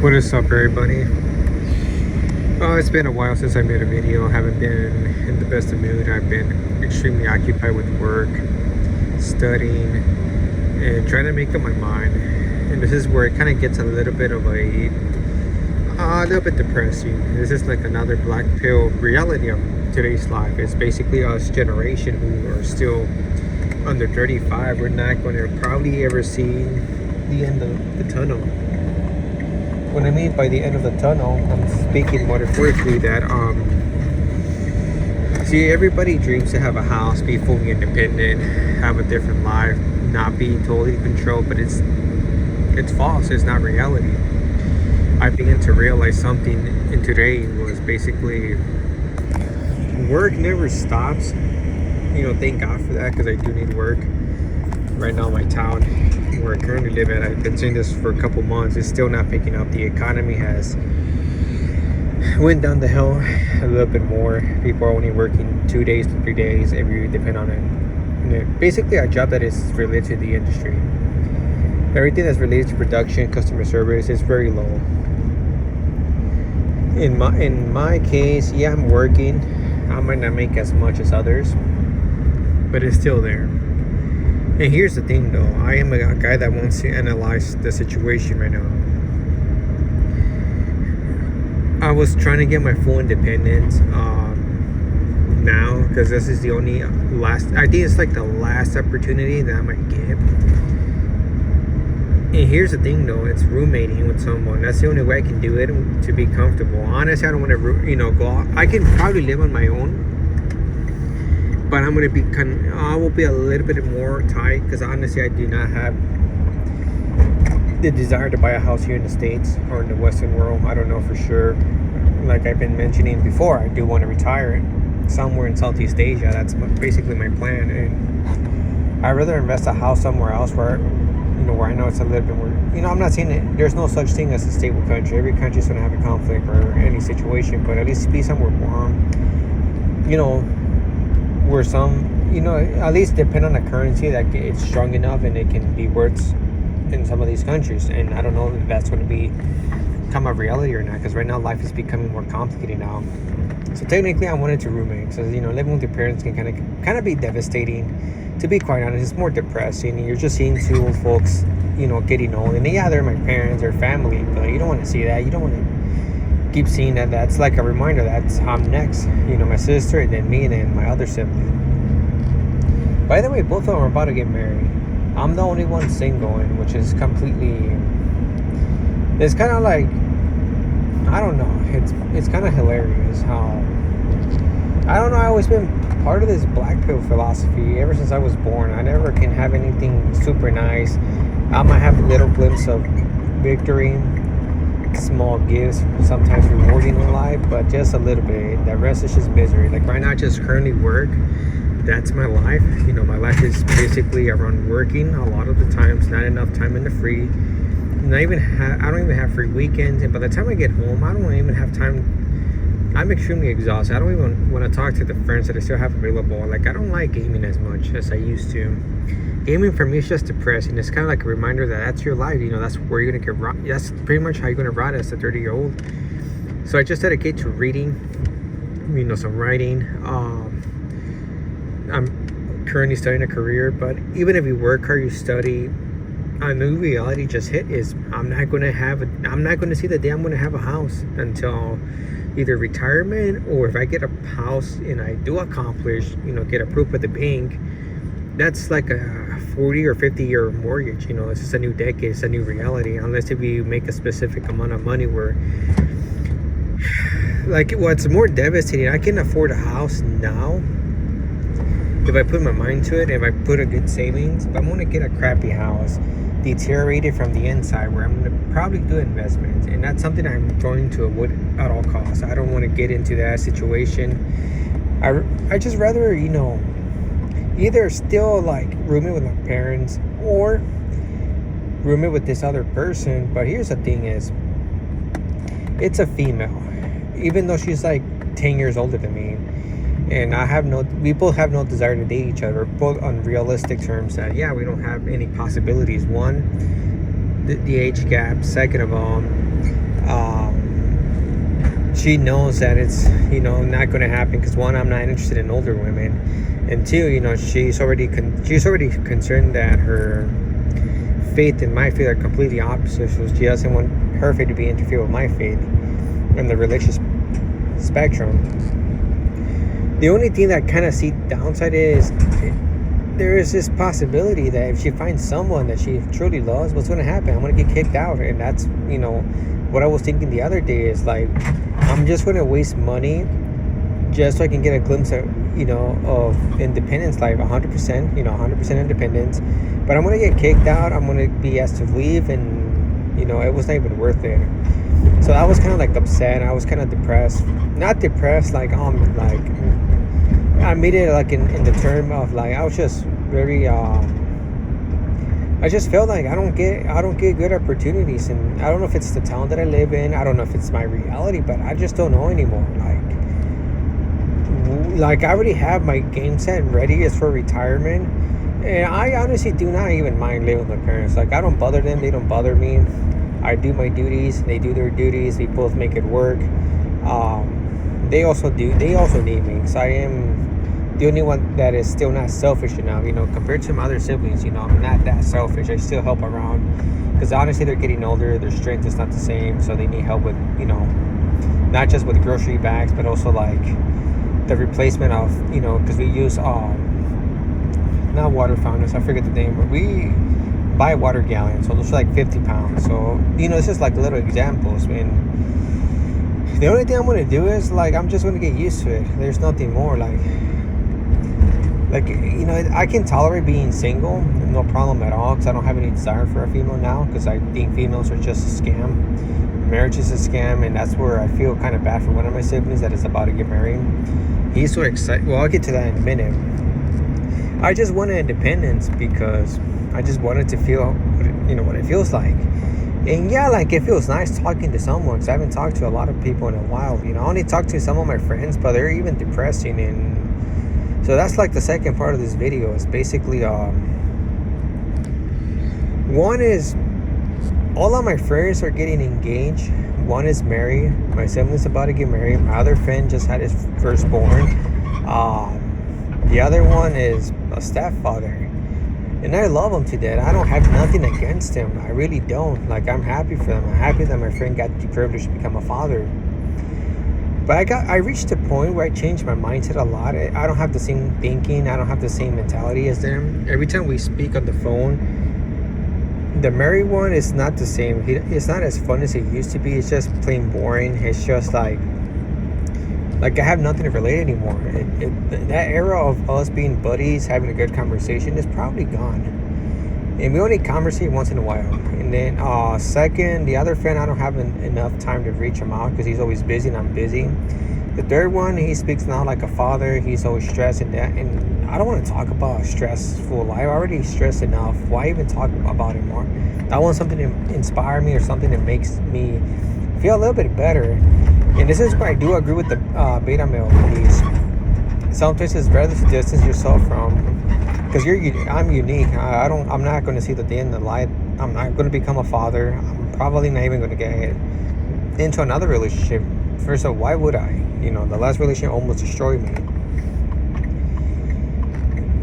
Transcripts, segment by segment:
What is up, everybody? It's been a while since I made a video. I haven't been in the best of mood. I've been extremely occupied with work, studying, and trying to make up my mind. And this is where it kind of gets a little bit of a little bit depressing. This is like another black pill reality of today's life. It's basically us generation who are still under 35. We're not going to probably ever see the end of the tunnel. What I mean by the end of the tunnel, I'm speaking metaphorically that see, everybody dreams to have a house, be fully independent, have a different life, not be totally controlled, but it's false. It's not reality. I began to realize something in today was basically work never stops. Thank God for that, because I do need work. Right now, my town where I currently live at, I've been saying this for a couple months, it's still not picking up. The economy has went down the hill a little bit more. People are only working 2 days to 3 days every, depending on it. Basically, a job that is related to the industry. Everything that's related to production, customer service is very low. In my case, yeah, I'm working. I might not make as much as others, but it's still there. And here's the thing, though. I am a guy that wants to analyze the situation right now. I was trying to get my full independence now, because this is the only I think it's like the last opportunity that I might get. And here's the thing, though. It's roommating with someone. That's the only way I can do it to be comfortable. Honestly, I don't want to, go out. I can probably live on my own, but I'm gonna be I will be a little bit more tight, because honestly, I do not have the desire to buy a house here in the States or in the Western world. I don't know for sure. Like I've been mentioning before, I do want to retire somewhere in Southeast Asia. That's basically my plan, and I'd rather invest a house somewhere else where I know it's a little bit more. I'm not saying that there's no such thing as a stable country. Every country's gonna have a conflict or any situation, but at least be somewhere warm. Where some, at least depend on the currency that it's strong enough and it can be worth in some of these countries. And I don't know if that's going to become a reality or not, because right now life is becoming more complicated now. So technically, I wanted to roommate. So living with your parents can kind of be devastating. To be quite honest, it's more depressing. You're just seeing two old folks, getting old. And yeah, they're my parents, they're family, but you don't want to see that. You don't want to keep seeing that. That's like a reminder that I'm next. My sister, and then me, and then my other sibling. By the way, both of them are about to get married. I'm the only one single, and which is completely. It's kind of like, I don't know. It's kind of hilarious how, I don't know. I've always been part of this Blackpil philosophy ever since I was born. I never can have anything super nice. I might have a little glimpse of victory, small gifts, sometimes rewarding in life, but just a little bit. The rest is just misery. Like right now, I just currently work. That's my life. My life is basically around working a lot of the times. Not enough time in the free. I don't even have free weekends. And by the time I get home, I don't even have time. I'm extremely exhausted. I don't even want to talk to the friends that I still have available. Like, I don't like gaming as much as I used to. Gaming for me is just depressing. It's kind of like a reminder that that's your life. That's where you're gonna get. That's pretty much how you're gonna rot as a 30-year-old. So I just dedicate to reading. Some writing. I'm currently studying a career, but even if you work hard, you study. A new reality just hit is I'm not going to see the day I'm going to have a house until either retirement, or if I get a house and I do accomplish, get approved with the bank. That's like a 40 or 50-year mortgage. It's just a new decade. It's a new reality. Unless if you make a specific amount of money where, like, what's more devastating, I can afford a house now if I put my mind to it, if I put a good savings. But I'm going to get a crappy house, deteriorated from the inside, where I'm going to probably do investments. And that's something I'm trying to avoid at all costs. I don't want to get into that situation. I just rather, either still like roommate with my parents or roommate with this other person. But here's the thing is, it's a female, even though she's like 10 years older than me. And we both have no desire to date each other, both on realistic terms that, yeah, we don't have any possibilities. One, the age gap. Second of all, she knows that it's, not going to happen, because one, I'm not interested in older women, and two, she's already concerned that her faith and my faith are completely opposite, so she doesn't want her faith to be interfered with my faith in the religious spectrum. The only thing that kind of see downside is there is this possibility that if she finds someone that she truly loves, what's going to happen? I'm going to get kicked out. And that's, what I was thinking the other day is like, I'm just going to waste money just so I can get a glimpse of, of independence, like 100%, 100% independence. But I'm going to get kicked out. I'm going to be asked to leave, and, it was not even worth it. So I was kind of like upset. I was kind of depressed. Not depressed, like, I made it like in the term of like, I was just very, I just felt like I don't get good opportunities, and I don't know if it's the town that I live in. I don't know if it's my reality, but I just don't know anymore. Like I already have my game set ready as for retirement, and I honestly do not even mind living with my parents. Like I don't bother them, they don't bother me. I do my duties, they do their duties. We both make it work. They also need me, so I am the only one that is still not selfish enough, compared to my other siblings. I'm not that selfish. I still help around, because honestly they're getting older, their strength is not the same, so they need help with, not just with grocery bags, but also like the replacement of, because we use not water fountains, I forget the name, but we buy water gallons, so those are like 50 pounds. So it's just like little examples. And the only thing I'm going to do is like, I'm just going to get used to it. There's nothing more. Like I can tolerate being single, no problem at all, because I don't have any desire for a female now, because I think females are just a scam. Marriage is a scam, and that's where I feel kind of bad for one of my siblings that is about to get married. He's so excited. Well, I'll get to that in a minute. I just wanted independence because I just wanted to feel what it feels like. And yeah, like it feels nice talking to someone, because I haven't talked to a lot of people in a while. I only talked to some of my friends, but they're even depressing. And so that's like the second part of this video. Is basically one is all of my friends are getting engaged. One is married. My sibling's about to get married. My other friend just had his firstborn. The other one is a stepfather, and I love him to death. I don't have nothing against him. I really don't. Like, I'm happy for them. I'm happy that my friend got the privilege to become a father. But I reached a point where I changed my mindset a lot. I don't have the same thinking. I don't have the same mentality as them. Every time we speak on the phone, the married one is not the same. It's not as fun as it used to be. It's just plain boring. It's just like I have nothing to relate anymore. That era of us being buddies, having a good conversation is probably gone. And we only conversate once in a while. And then second, the other friend, I don't have enough time to reach him out because he's always busy and I'm busy. The third one, he speaks now like a father. He's always stressed and that. And I don't want to talk about a stressful life. I already stressed enough. Why even talk about it more? I want something to inspire me or something that makes me feel a little bit better. And this is where I do agree with the beta male police. Sometimes it's better to distance yourself from, because I'm unique. I'm not going to see the day in the light. I'm not going to become a father. I'm probably not even going to get into another relationship. First of all, why would I? The last relationship almost destroyed me.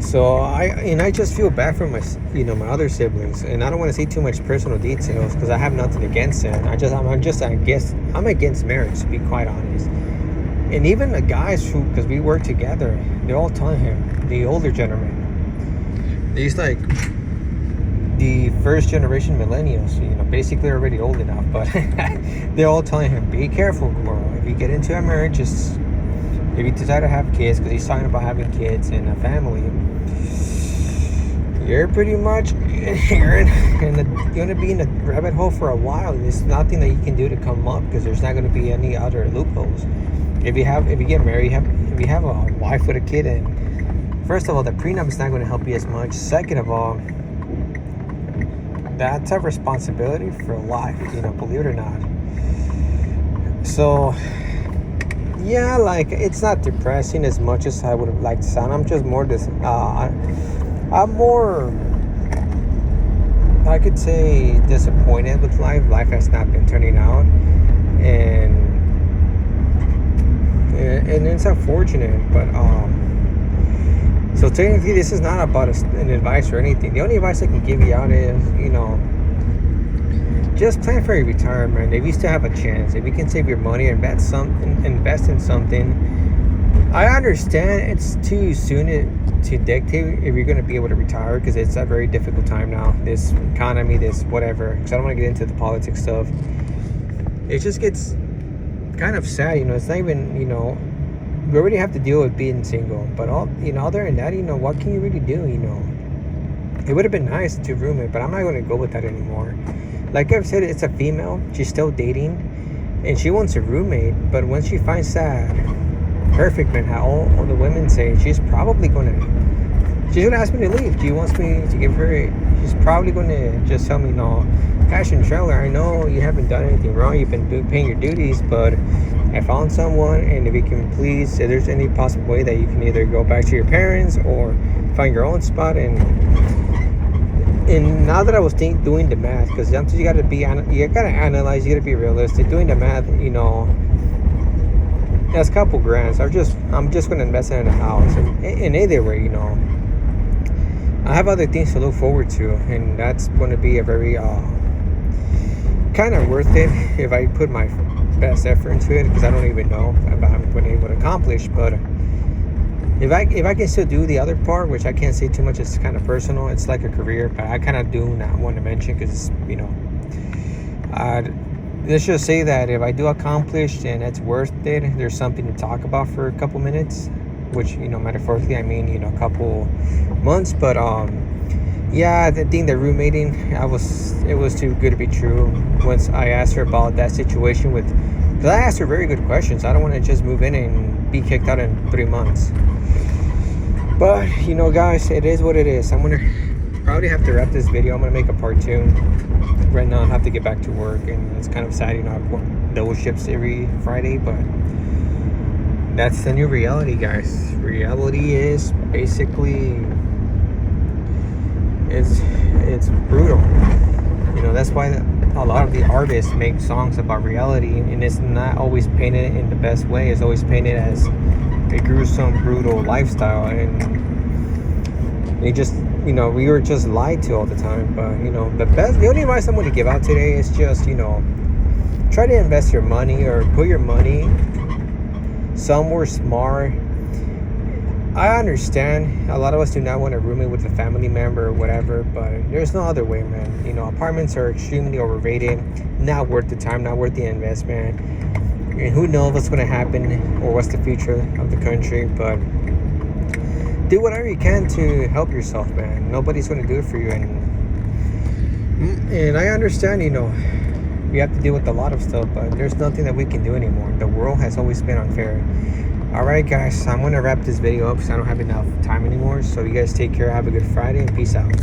So I just feel bad for my my other siblings, and I don't want to say too much personal details because I have nothing against them. I'm against marriage, to be quite honest. And even the guys because we work together, they're all telling him, the older gentlemen, these like the first generation millennials, basically already old enough, but they're all telling him, be careful, bro. If you get into a marriage, if you decide to have kids, because he's talking about having kids and a family, you're pretty much you're going to be in a rabbit hole for a while. There's nothing that you can do to come up, because there's not going to be any other loopholes. If you get married, if you have a wife with a kid, and first of all, the prenup is not going to help you as much. Second of all, that's a responsibility for life, believe it or not. So yeah, like, it's not depressing as much as I would have liked to sound. I'm just more I'm more, I could say, disappointed with life. Life has not been turning out, and unfortunate, but so technically this is not about an advice or anything. The only advice I can give you out is, just plan for your retirement. If you still have a chance, if you can save your money and invest in something. I understand it's too soon to dictate if you're going to be able to retire, because it's a very difficult time now. This economy, this whatever. Because I don't want to get into the politics stuff. It just gets kind of sad, it's not even, we already have to deal with being single, but other than that, what can you really do? It would have been nice to roommate, but I'm not going to go with that anymore. Like I've said, it's a female, she's still dating, and she wants a roommate, but when she finds that perfect man, how all the women say, she's gonna ask me to leave. She wants me to give her, she's probably gonna just tell me, no, cash and trailer, I know you haven't done anything wrong, you've been paying your duties, but I found someone, and if you can please, if there's any possible way that you can either go back to your parents or find your own spot. And now that I was doing the math, because sometimes you gotta analyze, you gotta be realistic. Doing the math, that's a couple grand. So I'm just gonna invest in a house, and either way, I have other things to look forward to, and that's gonna be a very kind of worth it if I put my best effort into it, because I don't even know if I'm going to be able to accomplish. But if I can still do the other part, which I can't say too much, it's kind of personal, it's like a career, but I kind of do not want to mention, because let's just say that if I do accomplish and it's worth it, there's something to talk about for a couple minutes, which metaphorically I mean a couple months. But yeah, the thing that roommating, it was too good to be true. Once I asked her about that situation because I asked her very good questions. I don't want to just move in and be kicked out in 3 months. But guys, it is what it is. I'm gonna probably have to wrap this video. I'm gonna make a part 2. Right now I have to get back to work, and it's kind of sad, I work double shifts every Friday, but that's the new reality, guys. Reality is basically it's brutal. That's why a lot of the artists make songs about reality, and it's not always painted in the best way. It's always painted as a gruesome, brutal lifestyle, and they just we were just lied to all the time. But the only advice I'm going to give out today is just try to invest your money, or put your money somewhere smart. I understand a lot of us do not want to roommate with a family member or whatever, but there's no other way, man. Apartments are extremely overrated, not worth the time, not worth the investment. And who knows what's going to happen or what's the future of the country. But do whatever you can to help yourself, man. Nobody's going to do it for you. And I understand, we have to deal with a lot of stuff, but there's nothing that we can do anymore. The world has always been unfair. Alright guys, I'm going to wrap this video up because I don't have enough time anymore. So you guys take care, have a good Friday, and peace out.